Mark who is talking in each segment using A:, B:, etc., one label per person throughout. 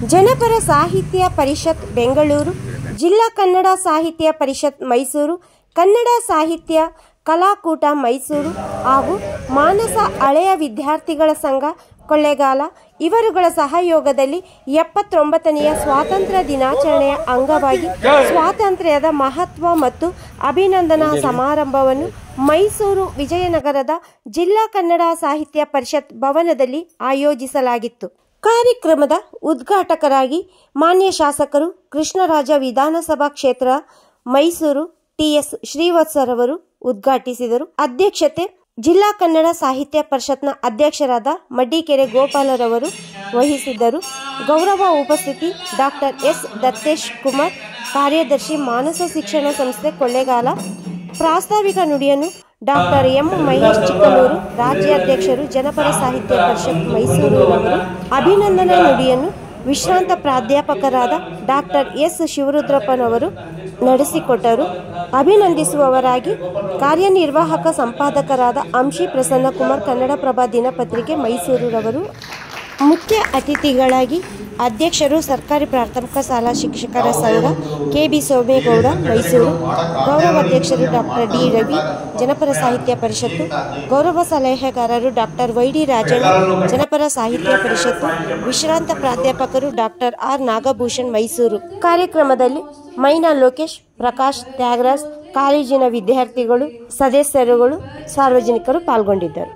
A: ಜನಪರ ಸಾಹಿತ್ಯ ಪರಿಷತ್ ಬೆಂಗಳೂರು, ಜಿಲ್ಲಾ ಕನ್ನಡ ಸಾಹಿತ್ಯ ಪರಿಷತ್ ಮೈಸೂರು, ಕನ್ನಡ ಸಾಹಿತ್ಯ ಕಲಾಕೂಟ ಮೈಸೂರು ಹಾಗೂ ಮಾನಸ ಹಳೆಯ ವಿದ್ಯಾರ್ಥಿಗಳ ಸಂಘ ಕೊಳ್ಳೇಗಾಲ ಇವರುಗಳ ಸಹಯೋಗದಲ್ಲಿ 79ನೆಯ ಸ್ವಾತಂತ್ರ್ಯ ದಿನಾಚರಣೆಯ ಅಂಗವಾಗಿ ಸ್ವಾತಂತ್ರ್ಯದ ಮಹತ್ವ ಮತ್ತು ಅಭಿನಂದನಾ ಸಮಾರಂಭವನ್ನು ಮೈಸೂರು ವಿಜಯನಗರದ ಜಿಲ್ಲಾ ಕನ್ನಡ ಸಾಹಿತ್ಯ ಪರಿಷತ್ ಭವನದಲ್ಲಿ ಆಯೋಜಿಸಲಾಗಿತ್ತು. ಕಾರ್ಯಕ್ರಮದ ಉದ್ಘಾಟಕರಾಗಿ ಮಾನ್ಯ ಶಾಸಕರು ಕೃಷ್ಣರಾಜ ವಿಧಾನಸಭಾ ಕ್ಷೇತ್ರ ಮೈಸೂರು ಟಿ.ಎಸ್. ಶ್ರೀವತ್ಸರವರು ಉದ್ಘಾಟಿಸಿದರು. ಅಧ್ಯಕ್ಷತೆ ಜಿಲ್ಲಾ ಕನ್ನಡ ಸಾಹಿತ್ಯ ಪರಿಷತ್ನ ಅಧ್ಯಕ್ಷರಾದ ಮಡ್ಡಿಕೆರೆ ಗೋಪಾಲರವರು ವಹಿಸಿದ್ದರು. ಗೌರವ ಉಪಸ್ಥಿತಿ ಡಾಕ್ಟರ್ ಎಸ್. ದತ್ತೇಶ್ ಕುಮಾರ್, ಕಾರ್ಯದರ್ಶಿ ಮಾನಸ ಶಿಕ್ಷಣ ಸಂಸ್ಥೆ ಕೊಳ್ಳೇಗಾಲ. ಪ್ರಾಸ್ತಾವಿಕ ನುಡಿಯನ್ನು ಡಾಕ್ಟರ್ ಎಂ. ಮಹೇಶ್ ಚಿಕ್ಕಲೂರು, ರಾಜ್ಯಾಧ್ಯಕ್ಷರು ಜನಪರ ಸಾಹಿತ್ಯ ಪರಿಷತ್ ಮೈಸೂರಿನವರು. ಅಭಿನಂದನಾ ನುಡಿಯನ್ನು ವಿಶ್ರಾಂತ ಪ್ರಾಧ್ಯಾಪಕರಾದ ಡಾಕ್ಟರ್ ಎಸ್. ಶಿವರುದ್ರಪ್ಪನವರು ನಡೆಸಿಕೊಟ್ಟರು. ಅಭಿನಂದಿಸುವವರಾಗಿ ಕಾರ್ಯನಿರ್ವಾಹಕ ಸಂಪಾದಕರಾದ ಅಂಶಿ ಪ್ರಸನ್ನಕುಮಾರ್, ಕನ್ನಡಪ್ರಭ ದಿನಪತ್ರಿಕೆ ಮೈಸೂರವರು. ಮುಖ್ಯ ಅತಿಥಿಗಳಾಗಿ ಅಧ್ಯಕ್ಷರು ಸರ್ಕಾರಿ ಪ್ರಾಥಮಿಕ ಶಾಲಾ ಶಿಕ್ಷಕರ ಸಂಘ ಕೆ.ಬಿ. ಸೋಮೇಗೌಡ ಮೈಸೂರು, ಗೌರವಾಧ್ಯಕ್ಷರು ಡಾಕ್ಟರ್ ಡಿ. ರವಿ ಜನಪರ ಸಾಹಿತ್ಯ ಪರಿಷತ್ತು, ಗೌರವ ಸಲಹೆಗಾರರು ಡಾಕ್ಟರ್ ವೈ.ಡಿ. ರಾಜಣ್ಣ ಜನಪರ ಸಾಹಿತ್ಯ ಪರಿಷತ್ತು, ವಿಶ್ರಾಂತ ಪ್ರಾಧ್ಯಾಪಕರು ಡಾಕ್ಟರ್ ಆರ್. ನಾಗಭೂಷಣ್ ಮೈಸೂರು. ಕಾರ್ಯಕ್ರಮದಲ್ಲಿ ಮೈನಾ ಲೋಕೇಶ್, ಪ್ರಕಾಶ್, ತ್ಯಾಗರಾಜ್, ಕಾಲೇಜಿನ ವಿದ್ಯಾರ್ಥಿಗಳು, ಸದಸ್ಯರುಗಳು, ಸಾರ್ವಜನಿಕರು ಪಾಲ್ಗೊಂಡಿದ್ದರು.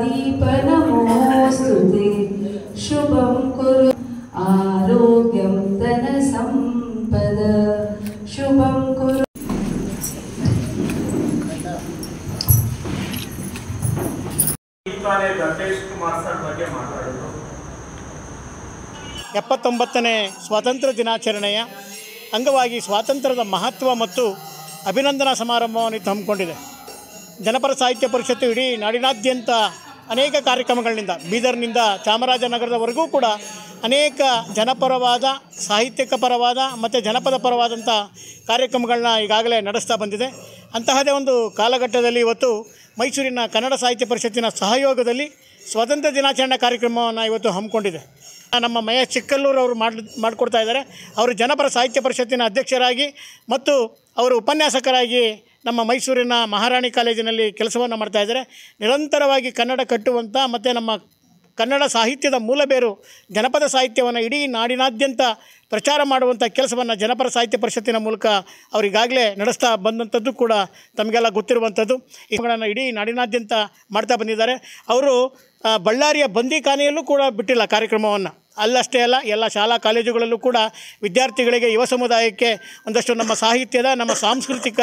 B: दीपनमोस्तुते शुभं कुरु आरोग्यं धनसम्पद शुभं कुरु.
C: ದತ್ತೇಶ್ ಕುಮಾರ್ ಸರ್ ಬಗ್ಗೆ ಮಾತಾಡೋದು.
D: 79ನೇ ಸ್ವಾತಂತ್ರ್ಯ ದಿನಾಚರಣೆಯ ಅಂಗವಾಗಿ ಸ್ವಾತಂತ್ರ್ಯದ ಮಹತ್ವ ಮತ್ತು ಅಭಿನಂದನಾ ಸಮಾರಂಭವನ್ನು ಹಮ್ಮಿಕೊಂಡಿದೆ. ಜನಪರ ಸಾಹಿತ್ಯ ಪರಿಷತ್ತು ಇಡೀ ನಾಡಿನಾದ್ಯಂತ ಅನೇಕ ಕಾರ್ಯಕ್ರಮಗಳಿಂದ ಬೀದರ್ನಿಂದ ಚಾಮರಾಜನಗರದವರೆಗೂ ಕೂಡ ಅನೇಕ ಜನಪರವಾದ, ಸಾಹಿತ್ಯಿಕ ಪರವಾದ ಮತ್ತು ಜನಪದ ಪರವಾದಂಥ ಕಾರ್ಯಕ್ರಮಗಳನ್ನ ಈಗಾಗಲೇ ನಡೆಸ್ತಾ ಬಂದಿದೆ. ಅಂತಹದೇ ಒಂದು ಕಾಲಘಟ್ಟದಲ್ಲಿ ಇವತ್ತು ಮೈಸೂರಿನ ಕನ್ನಡ ಸಾಹಿತ್ಯ ಪರಿಷತ್ತಿನ ಸಹಯೋಗದಲ್ಲಿ ಸ್ವಾತಂತ್ರ್ಯ ದಿನಾಚರಣೆ ಕಾರ್ಯಕ್ರಮವನ್ನು ಇವತ್ತು ಹಮ್ಮಿಕೊಂಡಿದೆ. ನಮ್ಮ ಮಹೇಶ್ ಚಿಕ್ಕಲ್ಲೂರು ಅವರು ಮಾಡಿಕೊಡ್ತಾ ಇದ್ದಾರೆ. ಅವರು ಜನಪರ ಸಾಹಿತ್ಯ ಪರಿಷತ್ತಿನ ಅಧ್ಯಕ್ಷರಾಗಿ ಮತ್ತು ಅವರು ಉಪನ್ಯಾಸಕರಾಗಿ ನಮ್ಮ ಮೈಸೂರಿನ ಮಹಾರಾಣಿ ಕಾಲೇಜಿನಲ್ಲಿ ಕೆಲಸವನ್ನು ಮಾಡ್ತಾಯಿದ್ದಾರೆ. ನಿರಂತರವಾಗಿ ಕನ್ನಡ ಕಟ್ಟುವಂಥ ಮತ್ತು ನಮ್ಮ ಕನ್ನಡ ಸಾಹಿತ್ಯದ ಮೂಲಬೇರು ಜನಪದ ಸಾಹಿತ್ಯವನ್ನು ಇಡೀ ನಾಡಿನಾದ್ಯಂತ ಪ್ರಚಾರ ಮಾಡುವಂಥ ಕೆಲಸವನ್ನು ಜನಪರ ಸಾಹಿತ್ಯ ಪರಿಷತ್ತಿನ ಮೂಲಕ ಅವರಿಗಾಗಲೇ ನಡೆಸ್ತಾ ಬಂದಂಥದ್ದು ಕೂಡ ತಮಗೆಲ್ಲ ಗೊತ್ತಿರುವಂಥದ್ದು. ಇವುಗಳನ್ನು ಇಡೀ ನಾಡಿನಾದ್ಯಂತ ಮಾಡ್ತಾ ಬಂದಿದ್ದಾರೆ. ಅವರು ಬಳ್ಳಾರಿಯ ಬಂದಿಖಾನೆಯಲ್ಲೂ ಕೂಡ ಬಿಟ್ಟಿಲ್ಲ ಕಾರ್ಯಕ್ರಮವನ್ನು. ಅಲ್ಲಷ್ಟೇ ಅಲ್ಲ, ಎಲ್ಲ ಶಾಲಾ ಕಾಲೇಜುಗಳಲ್ಲೂ ಕೂಡ ವಿದ್ಯಾರ್ಥಿಗಳಿಗೆ, ಯುವ ಸಮುದಾಯಕ್ಕೆ ಒಂದಷ್ಟು ನಮ್ಮ ಸಾಹಿತ್ಯದ, ನಮ್ಮ ಸಾಂಸ್ಕೃತಿಕ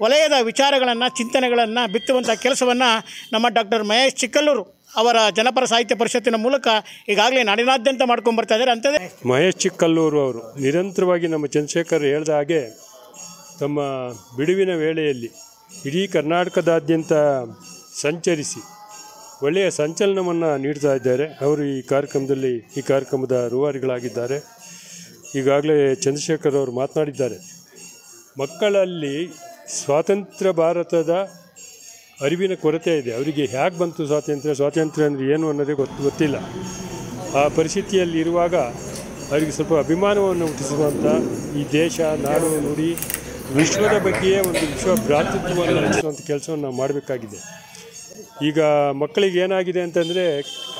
D: ವಲಯದ ವಿಚಾರಗಳನ್ನು, ಚಿಂತನೆಗಳನ್ನು ಬಿತ್ತುವಂಥ ಕೆಲಸವನ್ನು ನಮ್ಮ ಡಾಕ್ಟರ್ ಮಹೇಶ್ ಚಿಕ್ಕಲ್ಲೂರು ಅವರ ಜನಪರ ಸಾಹಿತ್ಯ ಪರಿಷತ್ತಿನ ಮೂಲಕ ಈಗಾಗಲೇ ನಾಡಿನಾದ್ಯಂತ ಮಾಡ್ಕೊಂಡ್ಬರ್ತಾ ಇದ್ದಾರೆ. ಅಂಥದ್ದೇ
E: ಮಹೇಶ್ ಚಿಕ್ಕಲ್ಲೂರು ಅವರು ನಿರಂತರವಾಗಿ ನಮ್ಮ ಚಂದ್ರಶೇಖರ್ ಹೇಳಿದ ಹಾಗೆ ತಮ್ಮ ಬಿಡುವಿನ ವೇಳೆಯಲ್ಲಿ ಇಡೀ ಕರ್ನಾಟಕದಾದ್ಯಂತ ಸಂಚರಿಸಿ ಒಳ್ಳೆಯ ಸಂಚಲನವನ್ನು ನೀಡ್ತಾ ಇದ್ದಾರೆ. ಅವರು ಈ ಕಾರ್ಯಕ್ರಮದ ರೂವಾರಿಗಳಾಗಿದ್ದಾರೆ. ಈಗಾಗಲೇ ಚಂದ್ರಶೇಖರ್ ಅವರು ಮಾತನಾಡಿದ್ದಾರೆ. ಮಕ್ಕಳಲ್ಲಿ ಸ್ವಾತಂತ್ರ್ಯ ಭಾರತದ ಅರಿವಿನ ಕೊರತೆ ಇದೆ. ಅವರಿಗೆ ಹೇಗೆ ಬಂತು ಸ್ವಾತಂತ್ರ್ಯ ಅಂದರೆ ಏನು ಅನ್ನೋದೇ ಗೊತ್ತಿಲ್ಲ. ಆ ಪರಿಸ್ಥಿತಿಯಲ್ಲಿ ಇರುವಾಗ ಅವರಿಗೆ ಸ್ವಲ್ಪ ಅಭಿಮಾನವನ್ನು ಹುಟ್ಟಿಸುವಂಥ ಈ ದೇಶ, ನಾಡು, ನುಡಿ, ವಿಶ್ವದ ಬಗ್ಗೆಯೇ ಒಂದು ವಿಶ್ವ ಭ್ರಾತೃತ್ವವನ್ನು ನಡೆಸುವಂಥ ಕೆಲಸವನ್ನು ನಾವು ಮಾಡಬೇಕಾಗಿದೆ. ಈಗ ಮಕ್ಕಳಿಗೆ ಏನಾಗಿದೆ ಅಂತಂದರೆ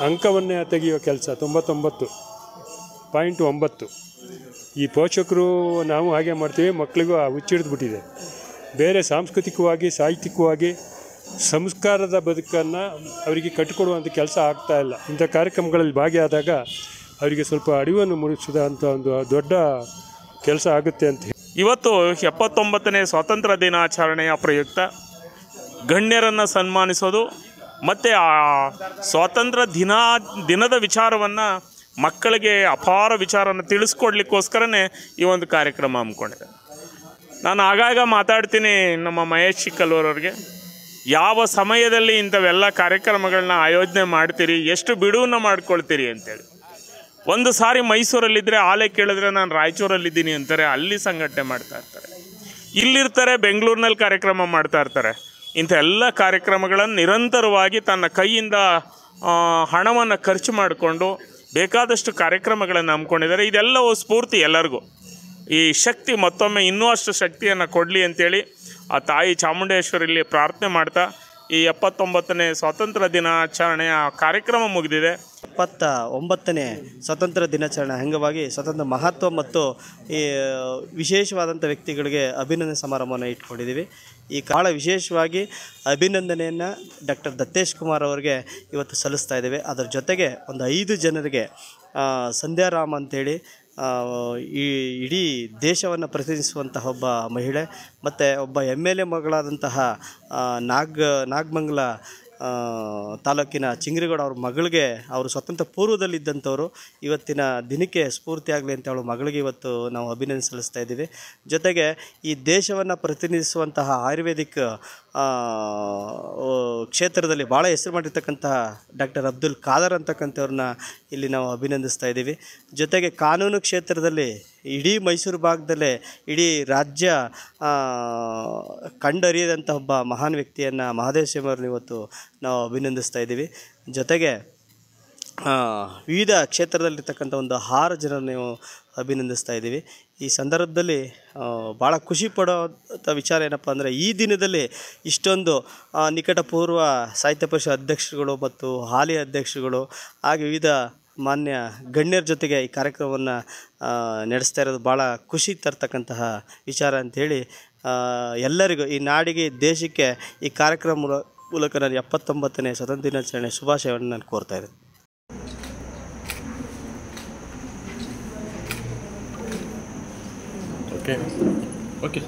E: ಅಂಕವನ್ನೇ ತೆಗೆಯುವ ಕೆಲಸ 99.9. ಈ ಪೋಷಕರು ನಾವು ಹಾಗೆ ಮಾಡ್ತೀವಿ, ಮಕ್ಕಳಿಗೂ ಹುಚ್ಚಿಡಿದ್ಬಿಟ್ಟಿದೆ. ಬೇರೆ ಸಾಂಸ್ಕೃತಿಕವಾಗಿ, ಸಾಹಿತ್ಯಿಕವಾಗಿ ಸಂಸ್ಕಾರದ ಬದುಕನ್ನು ಅವರಿಗೆ ಕಟ್ಟಿಕೊಡುವಂಥ ಕೆಲಸ ಆಗ್ತಾಯಿಲ್ಲ. ಇಂಥ ಕಾರ್ಯಕ್ರಮಗಳಲ್ಲಿ ಭಾಗಿಯಾದಾಗ ಅವರಿಗೆ ಸ್ವಲ್ಪ ಅರಿವನ್ನು ಮೂಡಿಸಿದಂಥ ಒಂದು ದೊಡ್ಡ ಕೆಲಸ ಆಗುತ್ತೆ ಅಂತ.
C: ಇವತ್ತು 79ನೇ ಸ್ವಾತಂತ್ರ್ಯ ದಿನಾಚರಣೆಯ ಪ್ರಯುಕ್ತ ಗಣ್ಯರನ್ನು ಸನ್ಮಾನಿಸೋದು ಮತ್ತು ಆ ಸ್ವಾತಂತ್ರ್ಯ ದಿನದ ವಿಚಾರವನ್ನು ಮಕ್ಕಳಿಗೆ ಅಪಾರ ವಿಚಾರವನ್ನು ತಿಳಿಸ್ಕೊಡ್ಲಿಕ್ಕೋಸ್ಕರನೇ ಈ ಒಂದು ಕಾರ್ಯಕ್ರಮ ಹಮ್ಮಿಕೊಂಡಿದೆ. ನಾನು ಆಗಾಗ ಮಾತಾಡ್ತೀನಿ ನಮ್ಮ ಮಹೇಶ್ ಚಿಕ್ಕಲ್ಲೂರವ್ರಿಗೆ, ಯಾವ ಸಮಯದಲ್ಲಿ ಇಂಥವೆಲ್ಲ ಕಾರ್ಯಕ್ರಮಗಳನ್ನ ಆಯೋಜನೆ ಮಾಡ್ತೀರಿ, ಎಷ್ಟು ಬಿಡುವನ್ನು ಮಾಡ್ಕೊಳ್ತೀರಿ ಅಂತೇಳಿ. ಒಂದು ಸಾರಿ ಮೈಸೂರಲ್ಲಿದ್ದರೆ ಆಲೆ ಕೇಳಿದ್ರೆ ನಾನು ರಾಯಚೂರಲ್ಲಿದ್ದೀನಿ ಅಂತಾರೆ, ಅಲ್ಲಿ ಸಂಘಟನೆ ಮಾಡ್ತಾ ಇರ್ತಾರೆ. ಇಲ್ಲಿರ್ತಾರೆ, ಬೆಂಗಳೂರಿನಲ್ಲಿ ಕಾರ್ಯಕ್ರಮ ಮಾಡ್ತಾ ಇರ್ತಾರೆ. ಇಂಥ ಎಲ್ಲ ಕಾರ್ಯಕ್ರಮಗಳನ್ನು ನಿರಂತರವಾಗಿ ತನ್ನ ಕೈಯಿಂದ ಹಣವನ್ನು ಖರ್ಚು ಮಾಡಿಕೊಂಡು ಬೇಕಾದಷ್ಟು ಕಾರ್ಯಕ್ರಮಗಳನ್ನು ಹಮ್ಮಿಕೊಂಡಿದ್ದಾರೆ. ಇದೆಲ್ಲವೂ ಸ್ಫೂರ್ತಿ ಎಲ್ಲರಿಗೂ. ಈ ಶಕ್ತಿ ಮತ್ತೊಮ್ಮೆ ಇನ್ನೂ ಅಷ್ಟು ಶಕ್ತಿಯನ್ನು ಕೊಡಲಿ ಅಂತೇಳಿ ಆ ತಾಯಿ ಚಾಮುಂಡೇಶ್ವರಿಯಲ್ಲಿ ಪ್ರಾರ್ಥನೆ ಮಾಡ್ತಾ ಈ 79ನೇ ಸ್ವಾತಂತ್ರ್ಯ ದಿನಾಚರಣೆಯ ಕಾರ್ಯಕ್ರಮ ಮುಗಿದಿದೆ.
F: 79ನೇ ಸ್ವಾತಂತ್ರ್ಯ ದಿನಾಚರಣೆ ಅಂಗವಾಗಿ ಸ್ವತಂತ್ರ ಮಹತ್ವ ಮತ್ತು ಈ ವಿಶೇಷವಾದಂಥ ವ್ಯಕ್ತಿಗಳಿಗೆ ಅಭಿನಂದನೆ ಸಮಾರಂಭವನ್ನು ಇಟ್ಕೊಂಡಿದ್ದೀವಿ. ಈ ಕಾಳ ವಿಶೇಷವಾಗಿ ಅಭಿನಂದನೆಯನ್ನು ಡಾಕ್ಟರ್ ದತ್ತೇಶ್ ಕುಮಾರ್ ಅವರಿಗೆ ಇವತ್ತು ಸಲ್ಲಿಸ್ತಾ ಇದ್ದೇವೆ. ಅದರ ಜೊತೆಗೆ ಒಂದು 5 ಜನರಿಗೆ ಸಂಧ್ಯಾರಾಮ್ ಅಂತೇಳಿ ಈ ಇಡೀ ದೇಶವನ್ನು ಪ್ರತಿನಿಧಿಸುವಂತಹ ಒಬ್ಬ ಮಹಿಳೆ ಮತ್ತು ಒಬ್ಬ MLA ಮಗಳಾದಂತಹ ನಾಗಮಂಗಲ ತಾಲೂಕಿನ ಚಿಂಗ್ರಿಗೌಡ ಅವ್ರ ಮಗಳಿಗೆ ಅವರು ಸ್ವತಂತ್ರ ಪೂರ್ವದಲ್ಲಿದ್ದಂಥವ್ರು ಇವತ್ತಿನ ದಿನಕ್ಕೆ ಸ್ಫೂರ್ತಿಯಾಗಲಿ ಅಂತ ಹೇಳೋ ಮಗಳಿಗೆ ಇವತ್ತು ನಾವು ಅಭಿನಂದನೆ ಸಲ್ಲಿಸ್ತಾ ಇದ್ದೀವಿ. ಜೊತೆಗೆ ಈ ದೇಶವನ್ನು ಪ್ರತಿನಿಧಿಸುವಂತಹ ಆಯುರ್ವೇದಿಕ್ ಕ್ಷೇತ್ರದಲ್ಲಿ ಭಾಳ ಹೆಸರು ಮಾಡಿರ್ತಕ್ಕಂತಹ ಡಾಕ್ಟರ್ ಅಬ್ದುಲ್ ಖಾದರ್ ಅಂತಕ್ಕಂಥವ್ರನ್ನ ಇಲ್ಲಿ ನಾವು ಅಭಿನಂದಿಸ್ತಾ ಇದ್ದೀವಿ. ಜೊತೆಗೆ ಕಾನೂನು ಕ್ಷೇತ್ರದಲ್ಲಿ ಇಡೀ ಮೈಸೂರು ಭಾಗದಲ್ಲೇ ಇಡೀ ರಾಜ್ಯ ಕಂಡರಿಯದಂಥ ಒಬ್ಬ ಮಹಾನ್ ವ್ಯಕ್ತಿಯನ್ನು ಮಹಾದೇವ ಸ್ವಾಮಿಯವ್ರನ್ನ ಇವತ್ತು ನಾವು ಅಭಿನಂದಿಸ್ತಾ ಇದ್ದೀವಿ. ಜೊತೆಗೆ ವಿವಿಧ ಕ್ಷೇತ್ರದಲ್ಲಿರ್ತಕ್ಕಂಥ ಒಂದು 6 ಜನರನ್ನು ನೀವು ಅಭಿನಂದಿಸ್ತಾ ಇದ್ದೀವಿ. ಈ ಸಂದರ್ಭದಲ್ಲಿ ಭಾಳ ಖುಷಿ ಪಡೋಂಥ ವಿಚಾರ ಏನಪ್ಪ ಅಂದರೆ ಈ ದಿನದಲ್ಲಿ ಇಷ್ಟೊಂದು ನಿಕಟಪೂರ್ವ ಸಾಹಿತ್ಯ ಪರಿಷತ್ ಅಧ್ಯಕ್ಷರುಗಳು ಮತ್ತು ಹಾಲಿ ಅಧ್ಯಕ್ಷರುಗಳು ಹಾಗೆ ವಿವಿಧ ಮಾನ್ಯ ಗಣ್ಯರ ಜೊತೆಗೆ ಈ ಕಾರ್ಯಕ್ರಮವನ್ನು ನಡೆಸ್ತಾ ಇರೋದು ಭಾಳ ಖುಷಿ ತರ್ತಕ್ಕಂತಹ ವಿಚಾರ ಅಂಥೇಳಿ ಎಲ್ಲರಿಗೂ ಈ ನಾಡಿಗೆ ದೇಶಕ್ಕೆ ಈ ಕಾರ್ಯಕ್ರಮ ಮೂಲಕ ನಾನು 79ನೇ ಸ್ವತಂತ್ರ ದಿನಾಚರಣೆ ಶುಭಾಶಯವನ್ನು ನಾನು ಕೋರ್ತಾ ಇದ್ದೀನಿ.
G: ಓಕೆ